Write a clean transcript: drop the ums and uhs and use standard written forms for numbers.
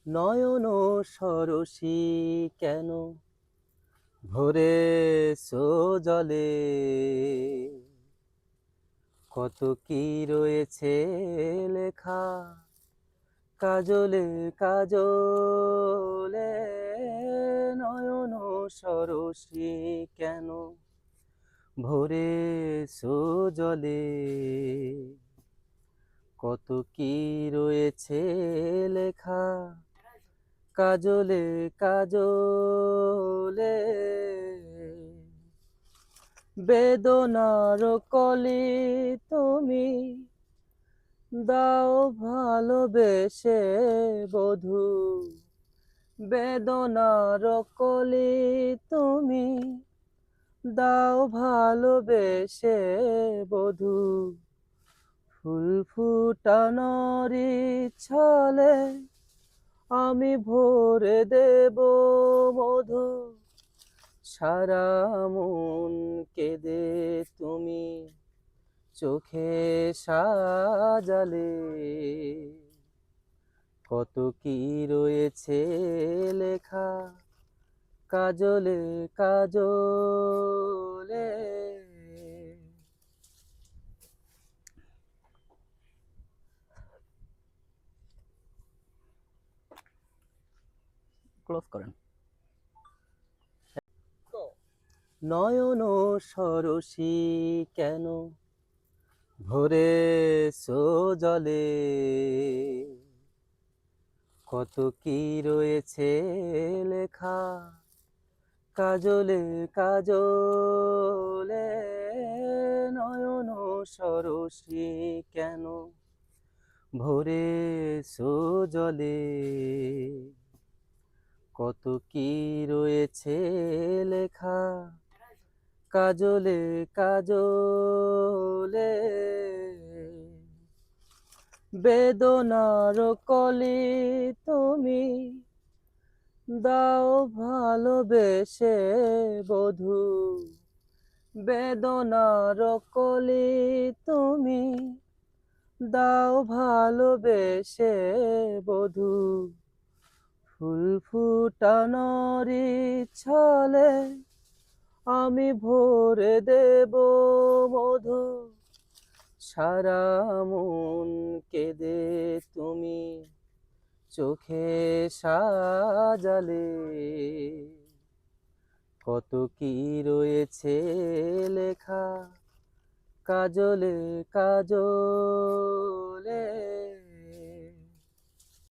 নয়ন সরসী কেন ভরে জলে, কত কি রয়েছে লেখা কাজলে কাজলে। নয়ন সরসী কেন ভরে জলে, কত কি রয়েছে লেখা কাজলে কাজলে। বেদনার কলি তুমি দাও ভালোবেসে বধূ, বেদনার কলি তুমি দাও ভালোবেসে বধূ। ফুল ফুটানোর ছলে আমি ভরে দেব মধু, সারা মন কেঁদে তুমি চোখে সাজালে, কত কি রয়েছে লেখা কাজলে কাজলে। ক্লোজ করেন। নয়ন সরসী কেন ভরে জলে, কত কি রয়েছে লেখা কাজলে কাজলে। নয়ন সরসী কেন ভরে জলে, কত কি রয়েছে লেখা কাজলে কাজলে। বেদনার কলি তুমি দাও ভালোবেসে বধূ, বেদনার কলি তুমি দাও ভালোবেসে বধূ। ফুল ফুটানোর ছলে আমি ভরে দেব মধু, সারা মন কেঁদে তুমি চোখে সাজালে, কত কি রয়েছে লেখা কাজলে কাজলে।